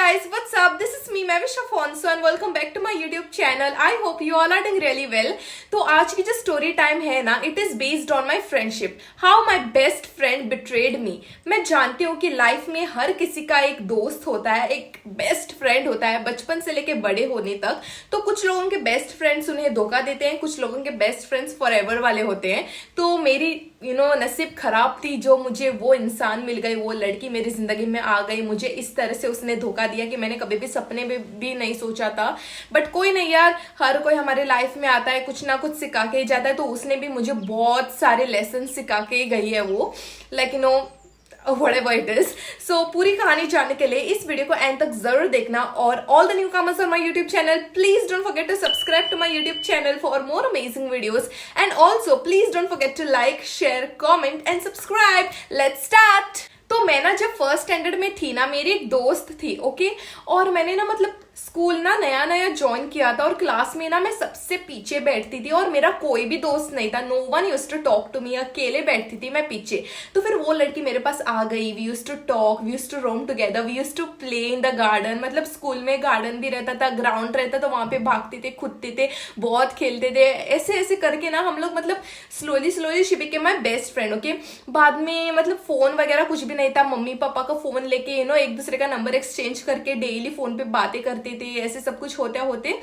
guys, what's up? This is me, Mavish Afonso and welcome back to my YouTube channel. I hope you all are doing really well. तो आज की जो story time है ना, it is based on my friendship. How my best friend betrayed me. मैं जानती हूँ कि लाइफ में हर किसी का एक दोस्त होता है, एक बेस्ट फ्रेंड होता है, बचपन से लेके बड़े होने तक. तो कुछ लोगों के बेस्ट फ्रेंड्स उन्हें धोखा देते हैं, कुछ लोगों के बेस्ट फ्रेंड्स फॉरएवर वाले होते हैं. तो मेरी नसीब खराब थी जो मुझे वो इंसान मिल गई, वो लड़की मेरी जिंदगी में आ गई. मुझे इस तरह से उसने धोखा दिया कि मैंने कभी भी सपने में भी नहीं सोचा था. बट कोई नहीं यार, हर कोई हमारे लाइफ में आता है, कुछ ना कुछ सिखा के ही जाता है. तो उसने भी मुझे बहुत सारे लेसन सिखा के ही गई है वो, like whatever it is. So पूरी कहानी जानने के लिए इस वीडियो को एंड तक जरूर देखना. और all the newcomers on my YouTube channel, please don't forget to subscribe to my YouTube channel for more amazing videos. And also please don't forget to like, share, comment and subscribe. Let's start. तो मैं ना जब first standard में थी ना, मेरी एक दोस्त थी, ओके. और मैंने ना मतलब स्कूल ना नया नया ज्वाइन किया था और क्लास में ना मैं सबसे पीछे बैठती थी और मेरा कोई भी दोस्त नहीं था. No one used to talk to me. अकेले बैठती थी मैं पीछे. तो फिर वो लड़की मेरे पास आ गई. We used to talk, we used to roam together, we used to play in the garden. मतलब स्कूल में गार्डन भी रहता था, ग्राउंड रहता था, वहां पे भागते थे, कूदते थे, बहुत खेलते थे. ऐसे ऐसे करके ना हम लोग मतलब slowly slowly she became my best friend, okay. बाद में मतलब फोन वगैरह कुछ भी नहीं था. मम्मी पापा का फोन लेके एक दूसरे का नंबर एक्सचेंज करके डेली फोन पे बातें करते थे. ऐसे सब कुछ होते होते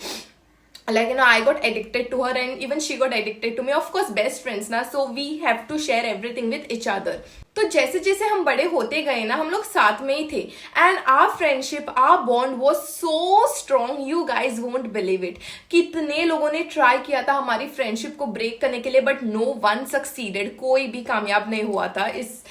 I got addicted to her and even she got addicted to me. Of course best friends ना, so we have to share everything with each other. तो जैसे जैसे हम बड़े होते गए ना, हम लोग साथ में ही थे. And our friendship, our bond was so strong, you guys won't believe it. कितने लोगों ने ट्राई किया था हमारी फ्रेंडशिप को ब्रेक करने के लिए, बट नो वन सक्सीडेड. कोई भी कामयाब नहीं हुआ था इस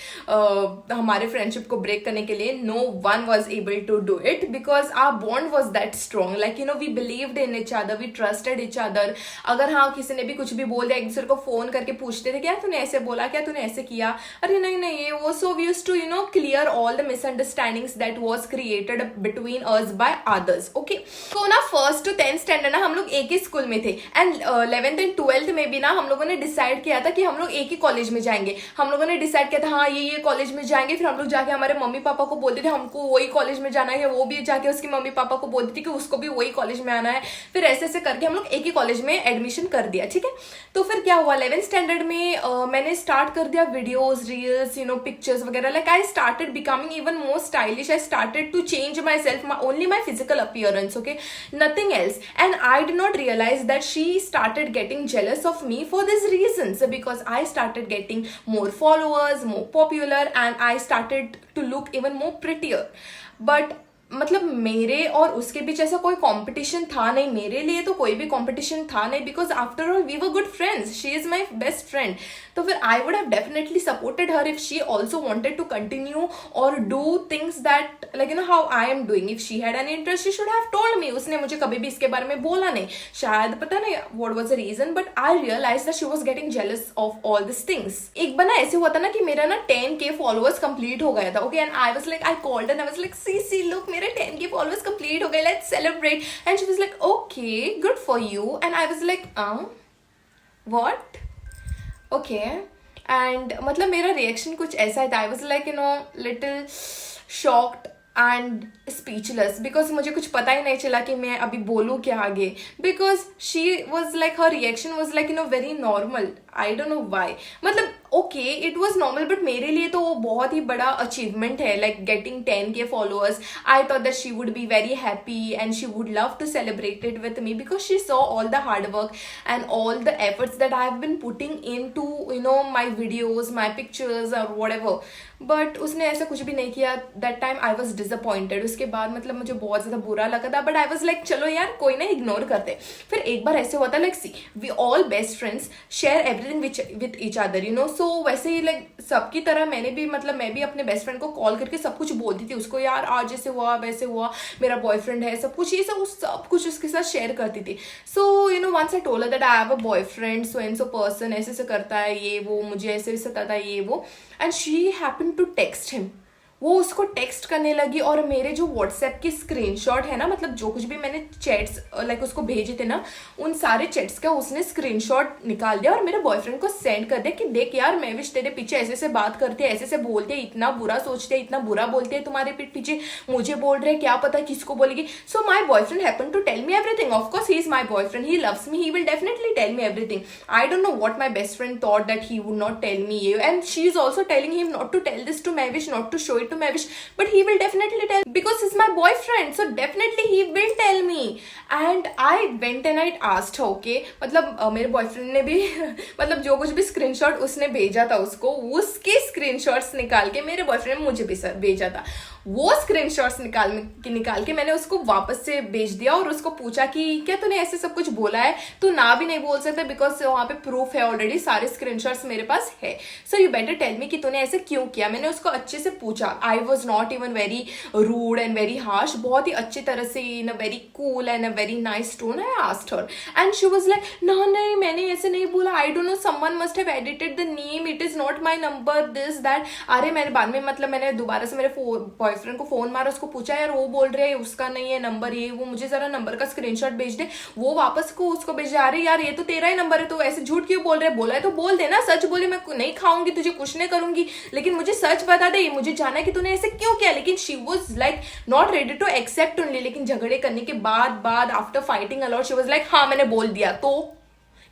हमारे फ्रेंडशिप को ब्रेक करने के लिए. No one was able to do it because our bond was that strong. We believed in each other, we trusted each other. अगर हाँ किसी ने भी कुछ भी बोल दिया, एक दूसरे को फोन करके पूछते थे क्या तूने ऐसे बोला, क्या तूने ऐसे किया, अरे नहीं नहीं ये वो. So we used to clear all the misunderstandings that was created between us by others, okay. तो ना फर्स्ट टू 10th स्टैंडर्ड ना हम लोग एक ही स्कूल में थे. एंड 11th एंड 12th में भी ना हम लोगों ने डिसाइड किया था कि हम लोग एक ही कॉलेज में जाएंगे. हम लोगों ने डिसाइड किया था हाँ ये कॉलेज में जाएंगे. फिर हम लोग जाके हमारे मम्मी पापा को बोलते थे हमको वही कॉलेज में जाना है, वो भी जाके उसके मम्मी पापा को बोलती थी कि उसको भी वही कॉलेज में आना है. फिर ऐसे ऐसे करके हम लोग एक ही कॉलेज में एडमिशन कर दिया, ठीक है. तो फिर क्या हुआ, 11th स्टैंडर्ड में मैंने स्टार्ट कर दिया वीडियोज, रील्स, pictures वगैरह. Like I started becoming even more stylish. I started to change myself, only my physical appearance, okay, nothing else. And I did not realize that she started getting jealous of me for these reasons, because I started getting more followers, more popular, and I started to look even more prettier. But मतलब मेरे और उसके बीच ऐसा कोई competition था नहीं. मेरे लिए तो कोई भी कंपटीशन था नहीं, because after all we were good friends. She is my best friend. तो फिर I would have definitely supported her if she also wanted to continue और do things that how I am doing. If she had an interest she should have told me. उसने मुझे कभी भी इसके बारे में बोला नहीं, शायद पता नहीं what was the reason, but I realise that she was getting jealous of all this things. एक बार ना ऐसे हुआ था ना कि मेरा ना 10K फॉलोअर्स कंप्लीट हो गया था, okay. And I was like, I called and I was like see look मेरे 10K followers complete हो गए, let's celebrate. And she was like, okay, good for you. And I was like, what? Okay. And मतलब मेरा reaction कुछ ऐसा था. I was like little shocked and speechless because मुझे कुछ पता ही नहीं चला कि मैं अभी बोलूँ क्या आगे. Because she was like, her reaction was like very normal. I don't know why. मतलब okay it was normal, but मेरे लिए तो वो बहुत ही बड़ा अचीवमेंट है, like getting 10K followers. I thought that she would be very happy and she would love to celebrate it with me because she saw all the hard work and all the efforts that I have been putting into my videos, my pictures और whatever. But उसने ऐसा कुछ भी नहीं किया. That time I was disappointed. उसके बाद मतलब मुझे बहुत ज़्यादा बुरा लगा था, बट आई वॉज लाइक चलो यार कोई ना, इग्नोर करते. फिर एक बार ऐसे हुआ था, like see we all best friends share everything with each other, so वैसे ही लाइक सबकी तरह मैंने भी मतलब मैं भी अपने बेस्ट फ्रेंड को कॉल करके सब कुछ बोलती थी उसको, यार आज जैसे हुआ वैसे हुआ, मेरा बॉयफ्रेंड है, सब कुछ ये सब कुछ उसके साथ शेयर करती थी. So once I told that I have a boyfriend so and so person, ऐसे ऐसे करता है ये वो, मुझे ऐसे सताता है ये वो. And she happened to text him वो उसको टेक्स्ट करने लगी और मेरे जो व्हाट्सएप की स्क्रीनशॉट है ना, मतलब जो कुछ भी मैंने चैट्स लाइक उसको भेजे थे ना, उन सारे चैट्स का उसने स्क्रीनशॉट निकाल दिया और मेरे बॉयफ्रेंड को सेंड कर दिया कि देख यार महविश तेरे पीछे ऐसे से बात करते हैं, ऐसे से बोलते हैं, इतना बुरा सोचते हैं, इतना बुरा बोलते हैं तुम्हारे पीठ पीछे, मुझे बोल रहे हैं, क्या पता किसको बोलेगी. So my boyfriend happen to tell me everything. Of course he is my boyfriend, he loves me, he will definitely tell me everything. I don't know what my best friend thought that he would not tell me, and she is also telling him not to tell this to Mahvish, not to show it to Mahvish, but he will definitely tell because he's my boyfriend, so definitely he will tell me. And I went and I asked her, okay, मतलब मेरे boyfriend ने भी मतलब जो कुछ भी screenshot उसने भेजा था उसको, उसके स्क्रीनशॉट्स निकाल के मेरे बॉयफ्रेंड ने मुझे भी भेजा था. वो स्क्रीनशॉट्स निकाल के मैंने उसको वापस से भेज दिया और उसको पूछा कि क्या तूने ऐसे सब कुछ बोला है, तू ना भी नहीं बोल सकता बिकॉज वहां पे प्रूफ है ऑलरेडी, सारे स्क्रीनशॉट्स मेरे पास है. So you better tell me कि तूने ऐसे क्यों किया. मैंने उसको अच्छे से पूछा. I was not even very rude and very harsh, बहुत ही अच्छी तरह से in a very cool and a very nice tone I asked her and she was like नहीं मैंने ऐसे नहीं बोला, I don't know, someone must have edited the name, it is not my number, this that. अरे मैंने बाद में मतलब मैंने दोबारा से मेरे बॉयफ्रेंड को फोन मारा, उसको पूछा यार वो बोल रहे हैं उसका नहीं है नंबर, ये वो मुझे जरा नंबर का स्क्रीनशॉट भेज दे. वो वापस को उसको भेज रहे यार ये तो तेरा ही नंबर है, तो ऐसे झूठ क्यों बोल रहे हैं, बोला है तो बोल देना, सच बोले मैं नहीं खाऊंगी तुझे, कुछ नहीं करूंगी, लेकिन मुझे सच बता दे, मुझे जाना है कि तूने ऐसे क्यों किया. लेकिन she was like not ready to accept only. लेकिन झगड़े करने के बाद after fighting a lot she was like हाँ मैंने बोल दिया, तो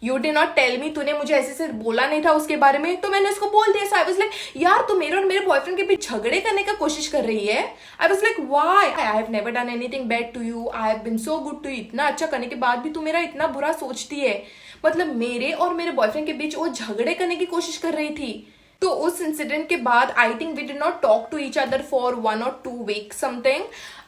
you did not tell me, तूने मुझे ऐसे से बोला नहीं था उसके बारे में, तो मैंने उसको बोल दिया. सो आई वाज लाइक यार तू मेरे और मेरे बॉयफ्रेंड के बीच झगड़े करने का कोशिश कर रही है. I was like why, I have never done anything bad to you, I have been so good to you. इतना अच्छा करने के बाद भी तू मेरा इतना बुरा सोचती है. मतलब मेरे और मेरे बॉयफ्रेंड के बीच वो झगड़े करने की कोशिश कर रही थी. तो उस इंसिडेंट के बाद I think we did not talk to each other for 1 or 2 weeks something,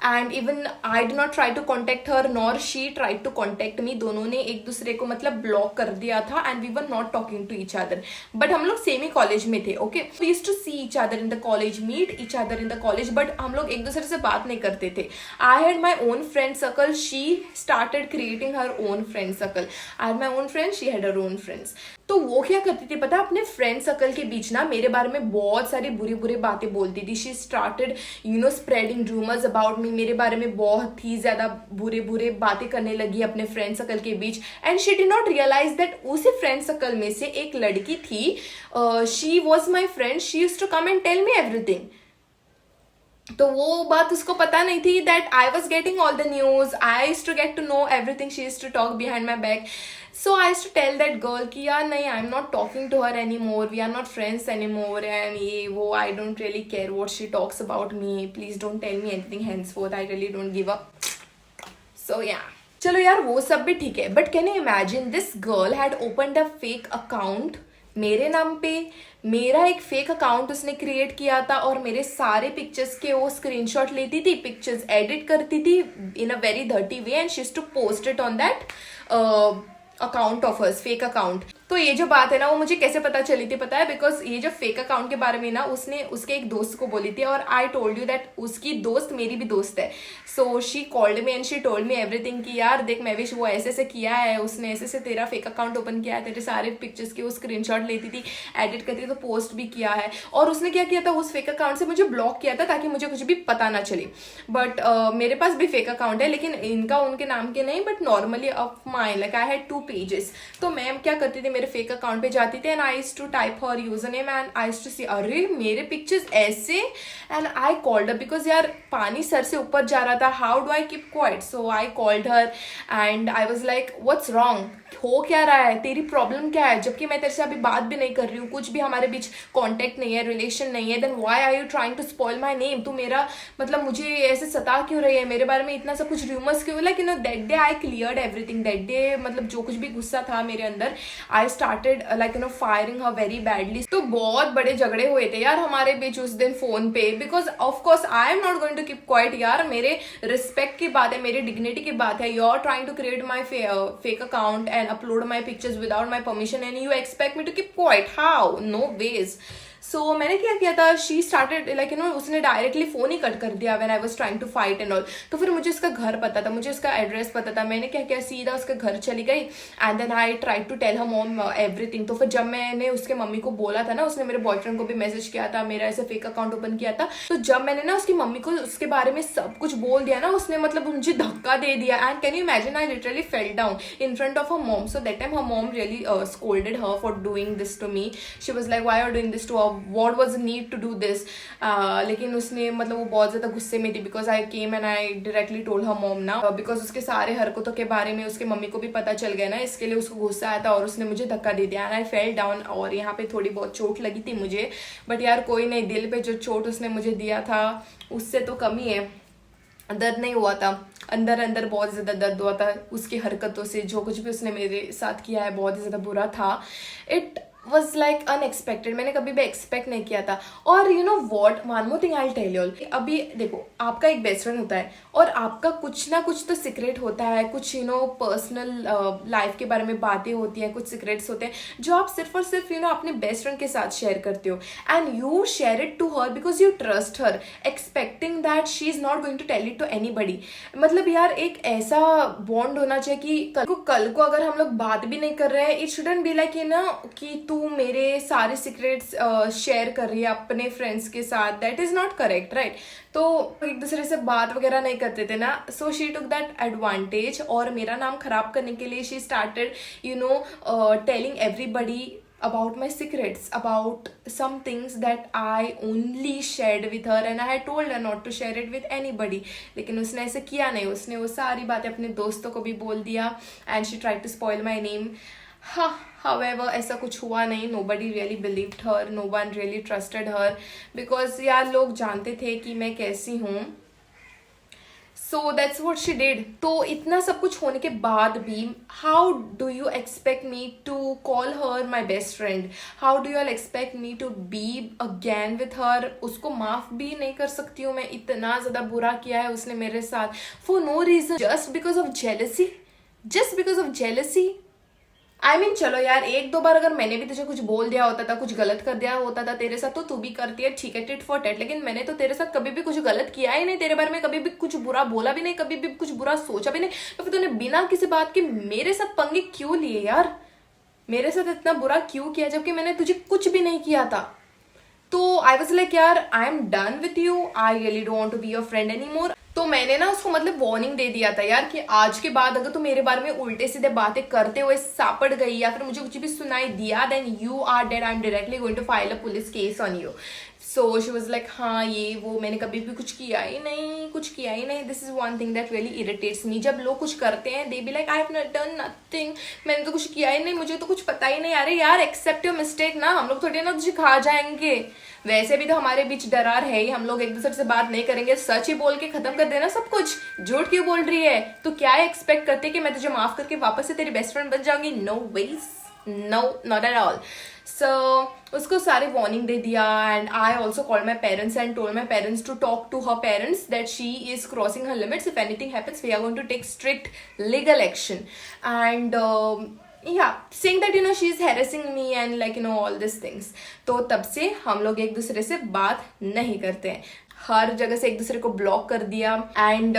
and even I did not try to contact her nor she try to contact me. दोनों ने एक दूसरे को मतलब ब्लॉक कर दिया था and we were not talking to each other. But हम लोग सेम ही कॉलेज में थे. Okay, we used to see each other in the college, meet each other in the college, but हम लोग एक दूसरे से बात नहीं करते थे. I had my own friend circle, she started creating her own friend circle. I had my own friend, she had her own friends. तो वो क्या करती थी पता, अपने फ्रेंड सर्कल के बीच ना मेरे बारे में बहुत सारी बुरी बुरी बातें बोलती थी. She started spreading rumours about me, मेरे बारे में बहुत ही ज्यादा बुरे बुरे बातें करने लगी अपने फ्रेंड सर्कल के बीच. And she did not realize that उसी फ्रेंड सर्कल में से एक लड़की थी, she was my friend, she used to come and tell me everything. तो वो बात उसको पता नहीं थी that I was getting all the news, I used to get to know everything, she used to talk behind my back. So I used to tell that girl कि यार नहीं, I'm not talking to her anymore, we are not friends anymore, and ये वो I don't really care what she talks about me, please don't tell me anything henceforth, I really don't give up. So yeah. चलो यार वो सब भी ठीक है, but can you imagine this girl had opened a fake account मेरे नाम पे, मेरा एक फेक अकाउंट उसने क्रिएट किया था और मेरे सारे पिक्चर्स के वो स्क्रीनशॉट लेती थी, पिक्चर्स एडिट करती थी in a very dirty way and she used to post it on that account of hers, fake account. तो ये जो बात है ना वो मुझे कैसे पता चली थी पता है, बिकॉज ये जो फेक अकाउंट के बारे में ना उसने उसके एक दोस्त को बोली थी और आई टोल्ड यू दैट उसकी दोस्त मेरी भी दोस्त है. So she called me and she told me everything कि यार देख महविश वो ऐसे से किया है, उसने ऐसे से तेरा फेक अकाउंट ओपन किया है, तेरे सारे पिक्चर्स के वो स्क्रीनशॉट लेती थी, एडिट करती थी, तो पोस्ट भी किया है. और उसने क्या किया था, उस फेक अकाउंट से मुझे ब्लॉक किया था ताकि मुझे कुछ भी पता ना चले. बट मेरे पास भी फेक अकाउंट है, लेकिन इनका उनके नाम के नहीं, but normally of my like I had 2 pages. तो मैं क्या करती थी, मेरे फेक अकाउंट पे जाती थी and I used to type her user name and I used to see अरे मेरे पिक्चर्स ऐसे, and I called her because यार पानी सर से ऊपर जा रहा था, how do I keep quiet. So I called her and I was like what's wrong, हो क्या रहा है, तेरी प्रॉब्लम क्या है, जबकि मैं तेरे से अभी बात भी नहीं कर रही हूँ, कुछ भी हमारे बीच कॉन्टेक्ट नहीं है, रिलेशन नहीं है, then why are you trying to spoil my name. तू मेरा मतलब मुझे ऐसे सता क्यों रही है, मेरे बारे में इतना सब कुछ रूमर्स क्यों. Like that day I cleared everything. That day मतलब जो कुछ भी गुस्सा था मेरे अंदर, I started like firing her very badly. तो बहुत बड़े झगड़े हुए थे यार हमारे बीच उस दिन फोन पे, because of course I am not going to keep quiet. यार मेरे रिस्पेक्ट की बात है, मेरी डिग्निटी की बात है. You are trying to create my fake account and upload my pictures without my permission and you expect me to keep quiet, how? No ways. So मैंने क्या किया था, she started like you know, उसने directly phone ही cut कर दिया when I was trying to fight and all. तो फिर मुझे उसका घर पता था, मुझे उसका एड्रेस पता था, मैंने क्या किया, सीधा उसके घर चली गई and then I try to tell her mom everything. तो फिर जब मैंने उसके मम्मी को बोला था ना, उसने मेरे बॉयफ्रेंड को भी मैसेज किया था, मेरा ऐसे फेक अकाउंट ओपन किया था, तो जब मैंने ना उसकी मम्मी को उसके बारे में सब कुछ बोल दिया ना, उसने मतलब मुझे धक्का दे दिया and can you imagine, I literally fell down in front of her mom. So that time her mom really scolded her for doing this to me. She was like, why are you doing this to her, what was the need to do this? लेकिन उसने मतलब वो बहुत ज़्यादा गुस्से में थी because I came and I directly told her mom ना, because उसके सारे हरकतों के बारे में उसके मम्मी को भी पता चल गया ना, इसके लिए उसको गुस्सा आया था और उसने मुझे धक्का दे दिया एंड आई फेल डाउन। और यहाँ पे थोड़ी बहुत चोट लगी थी मुझे, बट यार कोई नहीं, दिल पे जो चोट उसने मुझे दिया था उससे तो कम ही है, दर्द नहीं हुआ था, अंदर अंदर बहुत ज़्यादा दर्द हुआ था उसकी हरकतों से, जो कुछ भी उसने मेरे साथ किया है बहुत ही ज़्यादा बुरा था। इट वॉज लाइक अनएक्सपेक्टेड, मैंने कभी भी एक्सपेक्ट नहीं किया था। और you know what, one more thing I tell you, अभी देखो आपका एक बेस्ट फ्रेंड होता है और आपका कुछ ना कुछ तो सीक्रेट होता है, कुछ यू नो पर्सनल लाइफ के बारे में बातें होती हैं, कुछ सीक्रेट्स होते हैं जो आप सिर्फ और सिर्फ यू नो अपने बेस्ट फ्रेंड के साथ शेयर करते हो and you share it to her because you trust her, expecting that she is not going to tell it to anybody. मतलब यार एक ऐसा बॉन्ड होना चाहिए कि कल को अगर हम लोग बात भी नहीं कर रहे हैं, it shouldn't be like you no कि तू मेरे सारे सीक्रेट्स शेयर कर रही है अपने फ्रेंड्स के साथ, that is not correct, right? तो एक दूसरे से बात वगैरह नहीं करते थे ना, so she took that advantage और मेरा नाम खराब करने के लिए she started you know telling everybody about my secrets, about some things that I only shared with her and I had told her not to share it with anybody. लेकिन उसने ऐसे किया नहीं, उसने वो सारी बातें अपने दोस्तों को भी बोल दिया and she tried to spoil my name. However, ऐसा कुछ हुआ नहीं, nobody really believed her, no one really trusted her because यार लोग जानते थे कि मैं कैसी हूँ। So that's what she did. तो इतना सब कुछ होने के बाद भी how do you expect me to call her my best friend? How do you all expect me to be again with her? उसको माफ भी नहीं कर सकती हूँ मैं, इतना ज़्यादा बुरा किया है उसने मेरे साथ for no reason, just because of jealousy, just because of jealousy. I mean चलो यार, एक दो बार अगर मैंने भी तुझे कुछ बोल दिया होता था, कुछ गलत कर दिया होता था तेरे साथ, तो तू भी करती है, ठीक है, टिट फॉर टेट। लेकिन मैंने तो तेरे साथ कभी भी कुछ गलत किया ही नहीं, तेरे बारे में कभी भी कुछ बुरा बोला भी नहीं, कभी भी कुछ बुरा सोचा भी नहीं, तो फिर तूने बिना किसी बात के मेरे साथ पंगे क्यों लिए यार? मेरे साथ इतना बुरा क्यों किया जबकि मैंने तुझे कुछ भी नहीं किया था? तो आई वॉज लाइक यार I am done with you, I really don't want to be your friend any more. तो मैंने ना उसको मतलब वार्निंग दे दिया था यार कि आज के बाद अगर तू मेरे बारे में उल्टे सीधे बातें करते हुए सापड़ गई या फिर मुझे कुछ भी सुनाई दिया, then you are dead, I am directly going to file a police case on you. So she was like हाँ ये वो, मैंने कभी भी कुछ किया ही नहीं, कुछ किया ही नहीं। This is one thing that really irritates me, जब लोग कुछ करते हैं they be like I have not done nothing, मैंने तो कुछ किया ही नहीं, मुझे तो कुछ पता ही नहीं। अरे यार एक्सेप्ट योर मिस्टेक ना, हम लोग थोड़ी ना तुझे खा जाएंगे, वैसे भी तो हमारे बीच दरार है ही, हम लोग एक दूसरे से बात नहीं करेंगे, सच ही बोल के खत्म कर देना सब कुछ। झूठ क्यों बोल रही है? तो क्या एक्सपेक्ट करते कि मैं तुझे माफ करके वापस से तेरी बेस्ट फ्रेंड बन जाऊंगी? No ways, no, not at all. So उसको सारे वार्निंग दे दिया and I also called my parents and told my parents to talk to her parents that she is crossing her limits, if anything happens we are going to take strict legal action and yeah, saying that you know she is harassing me and like you know all these things. तो तब से हम लोग एक दूसरे से बात नहीं करते हैं, हर जगह से एक दूसरे को ब्लॉक कर दिया एंड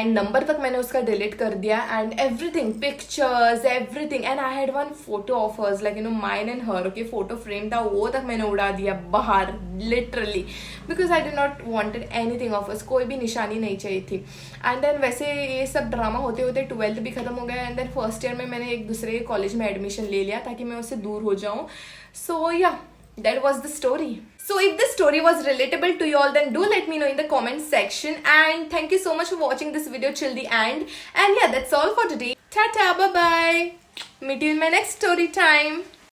नंबर तक मैंने उसका डिलीट कर दिया and everything, pictures, everything. And I had one photo of hers like you know mine and her, okay, photo frame था वो तक मैंने उड़ा दिया बाहर literally, because I did not wanted anything of hers, कोई भी निशानी नहीं चाहिए थी। एंड देन वैसे ये सब ड्रामा होते होते 12th भी खत्म हो गया एंड देन फर्स्ट ईयर में मैंने एक दूसरे कॉलेज में एडमिशन ले लिया ताकि मैं उससे दूर हो जाऊँ। सो या, that was the story. So if this story was relatable to you all, then do let me know in the comment section, and thank you so much for watching this video till the end. And yeah, that's all for today. Tata, bye bye, meet you in my next story time.